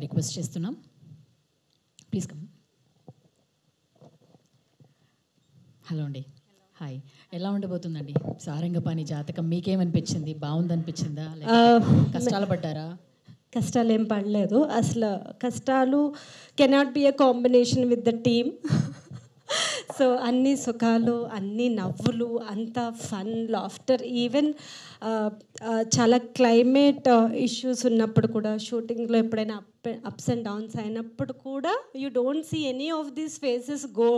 Request చేస్తున్నాం. Please come. Hello అండి. Hi. ఎలా ఉండబోతుందండి సారంగపాణి జాతకం? మీకేమనిపించింది? బాగుందనిపించిందా? కష్టాలు పడ్డారా? కష్టాలు ఏం పడలేదు అసలు. కష్టాలు cannot be a combination with the team. So అన్ని సుఖాలు, అన్ని నవ్వులు, అంత ఫన్, లాఫ్టర్. ఈవెన్ చాలా క్లైమేట్ ఇష్యూస్ ఉన్నప్పుడు కూడా, షూటింగ్లో ఎప్పుడైనా అప్స్ అండ్ డౌన్స్ అయినప్పుడు కూడా you don't see any of these faces go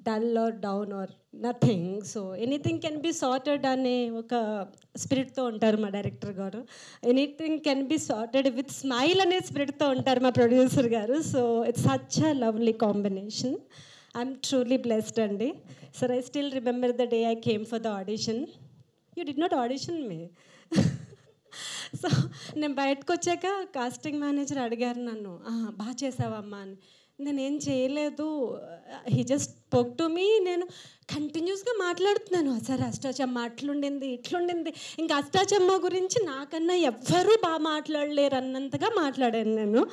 dull or down or nothing. So anything can be sorted అనే ఒక స్పిరిట్తో ఉంటారు మా డైరెక్టర్ గారు. Anything can be sorted with smile అనే స్పిరిట్తో ఉంటారు మా ప్రొడ్యూసర్ గారు. So it's such a lovely combination. I'm truly blessed అండి. Sir I still remember the day I came for the audition. You did not audition me. So నేను బయటకు వచ్చాక casting manager అడిగారు నన్ను, బాగా చేసావమ్మా అని. నేనేం చేయలేదు. He just spoke to me. నేను కంటిన్యూస్గా మాట్లాడుతున్నాను, సార్ అష్టాచమ్మ అట్లుండింది ఇట్లుండింది, ఇంకా అష్టాచమ్మ గురించి నాకన్నా ఎవ్వరూ బాగా మాట్లాడలేరు అన్నంతగా మాట్లాడాను నేను.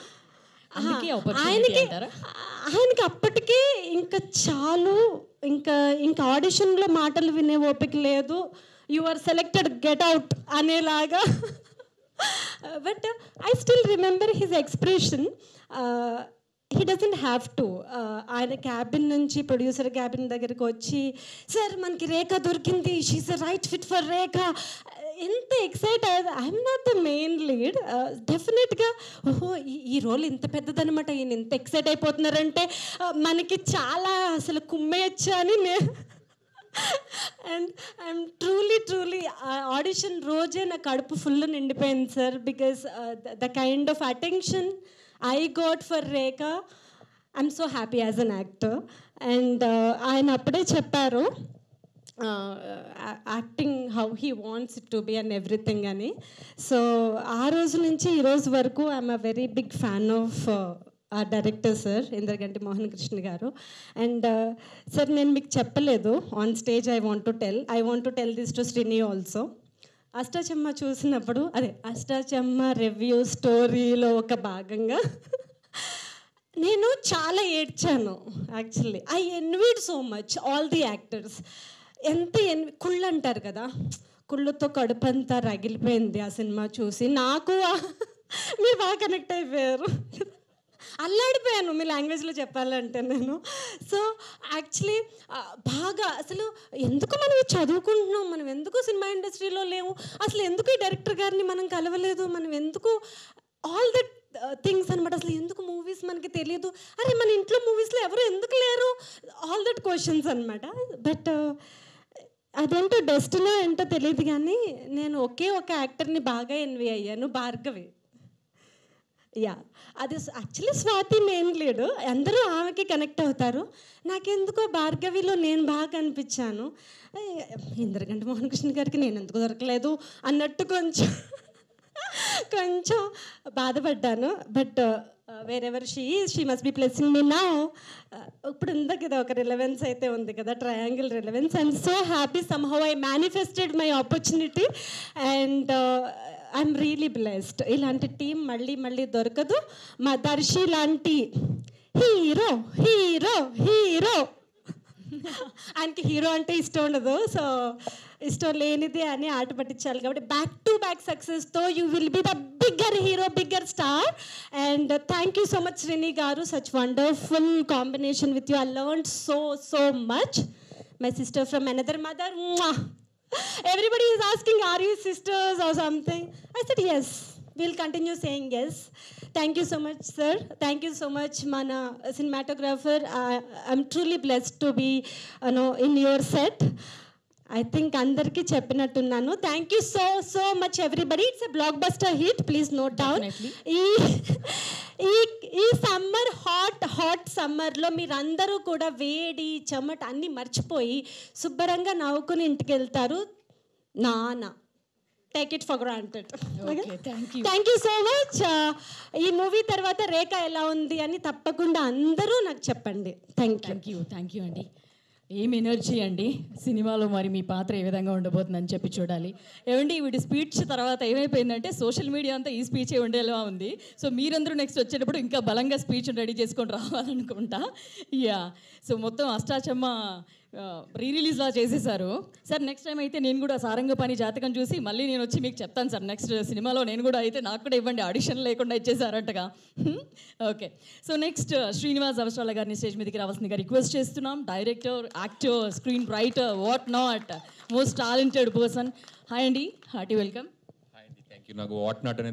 ఆయనకి అప్పటికే ఇంకా చాలు, ఇంకా ఆడిషన్లో మాటలు వినే ఓపిక లేదు, you are selected, get out అనేలాగా. But I still remember his expression. He doesn't have to. ఆయన క్యాబిన్ నుంచి ప్రొడ్యూసర్ క్యాబిన్ దగ్గరికి వచ్చి, సార్ మనకి రేఖ దొరికింది, she's a right fit for Rekha, ఎంత ఎక్సైట్ అయ్యేది. I'm not the main lead. డెఫినెట్గా ఓహో ఈ రోల్ ఇంత పెద్దదనమాట, ఈయన ఇంత ఎక్సైట్ అయిపోతున్నారంటే మనకి చాలా అసలు కుమ్మేయచ్చు అని అండ్ ఐఎమ్ ట్రూలీ ఆడిషన్ రోజే నా కడుపు ఫుల్ నిండిపోయింది sir. Because the kind of attention I got for Rekha, I'm so happy as an actor. And ఆయన అప్పుడే చెప్పారు acting how he wants it to be and everything అని. So ఆ రోజు నుంచి ఈ రోజు వరకు I'm a very big fan of ఆ director sir, Indraganti Mohan Krishna garu. And sir నేను మీకు చెప్పలేదు on stage, I want to tell this to Srini also. Ashtachamma చూసినప్పుడు, అష్టాచమ్మ రివ్యూ స్టోరీలో ఒక భాగంగా నేను చాలా ఏడ్చాను actually. I envied so much all the actors. కుళ్ళు అంటారు కదా, కుళ్ళుతో కడుపంతా రగిలిపోయింది ఆ సినిమా చూసి. నాకు మీరు బాగా కనెక్ట్ అయిపోయారు, అల్లాడిపోయాను మీ లాంగ్వేజ్లో చెప్పాలంటే నేను. సో యాక్చువల్లీ బాగా అసలు ఎందుకు మనం చదువుకుంటున్నాం, మనం ఎందుకు సినిమా ఇండస్ట్రీలో లేవు, అసలు ఎందుకు ఈ డైరెక్టర్ గారిని మనం కలవలేదు, మనం ఎందుకు ఆల్ దట్ థింగ్స్ అనమాట. అసలు ఎందుకు మూవీస్ మనకి తెలియదు, అరే మన ఇంట్లో మూవీస్లో ఎవరు ఎందుకు లేరు, ఆల్ దట్ క్వశ్చన్స్ అనమాట. బట్ అదేంటో డెస్టినో ఏంటో తెలియదు కానీ నేను ఒకే ఒక యాక్టర్ని బాగా ఎన్వి అయ్యాను, భార్గవి. యా, అది యాక్చువల్లీ స్వాతి మెయిన్ లీడ్, అందరూ ఆమెకి కనెక్ట్ అవుతారు. నాకెందుకో భార్గవిలో నేను బాగా కనిపించాను. ఇంద్రగంటి మోహన్ కృష్ణ గారికి నేను ఎందుకు దొరకలేదు అన్నట్టు కొంచెం బాధపడ్డాను. But wherever she must be pleasing me now. ఇప్పుడు ఉంది కదా ఒక రిలవెన్స్ అయితే ఉంది కదా, triangle relevance. I'm so happy, somehow I manifested my opportunity and I'm really blessed. ఇలాంటి టీం మళ్ళీ దొరకదు. మా దర్శి లాంటి హీరో ఆయనకి హీరో అంటే ఇష్టం ఉండదు, సో ఇష్టం లేనిదే అని ఆట పట్టించాలి. కాబట్టి బ్యాక్ టు బ్యాక్ సక్సెస్తో you will be the bigger hero, bigger star. And thank you so much Srini garu, such wonderful combination with you. I learned so much. My sister from another mother. Everybody is asking, are you sisters or something? I said yes, we'll continue saying yes. Thank you so much sir, thank you so much mana cinematographer. I'm truly blessed to be in your set. I think andarki cheppinattunnanu. Thank you so much everybody. It's a blockbuster hit, please note down. ఈ summer hot సమ్మర్లో మీరందరూ కూడా వేడి చెమట అన్నీ మర్చిపోయి శుభ్రంగా నవ్వుకుని ఇంటికి వెళ్తారు. నాన్న take it for granted. Thank you so much. ఈ మూవీ తర్వాత రేఖ ఎలా ఉంది అని తప్పకుండా అందరూ నాకు చెప్పండి. థ్యాంక్ యూ అండి. ఏం ఎనర్జీ అండి సినిమాలో. మరి మీ పాత్ర ఏ విధంగా ఉండబోతుందని చెప్పి చూడాలి. ఏమండి వీడి స్పీచ్ తర్వాత ఏమైపోయిందంటే సోషల్ మీడియా అంతా ఈ స్పీచే ఉండేలా ఉంది. సో మీరందరూ నెక్స్ట్ వచ్చేటప్పుడు ఇంకా బలంగా స్పీచ్ రెడీ చేసుకొని రావాలనుకుంటా. యా, సో మొత్తం అష్టాచమ్మ రీ రిలీజ్లా చేసేసారు సార్. నెక్స్ట్ టైం అయితే నేను కూడా సారంగపాణి జాతకం చూసి మళ్ళీ నేను వచ్చి మీకు చెప్తాను సార్. నెక్స్ట్ సినిమాలో నేను కూడా అయితే నాకు కూడా ఇవ్వండి, ఆడిషన్ లేకుండా ఇచ్చేసారంటగా. ఓకే, సో నెక్స్ట్ శ్రీనివాస్ అవసరాల గారిని స్టేజ్ మీదకి రావాల్సిందిగా రిక్వెస్ట్ చేస్తున్నాం. Director, actor, screen writer, what not, most talented person. Hi అండి, హార్టీ వెల్కమ్. హాయ్ అండి, థ్యాంక్ యూ. నాకు వాట్ నాట్ అనేది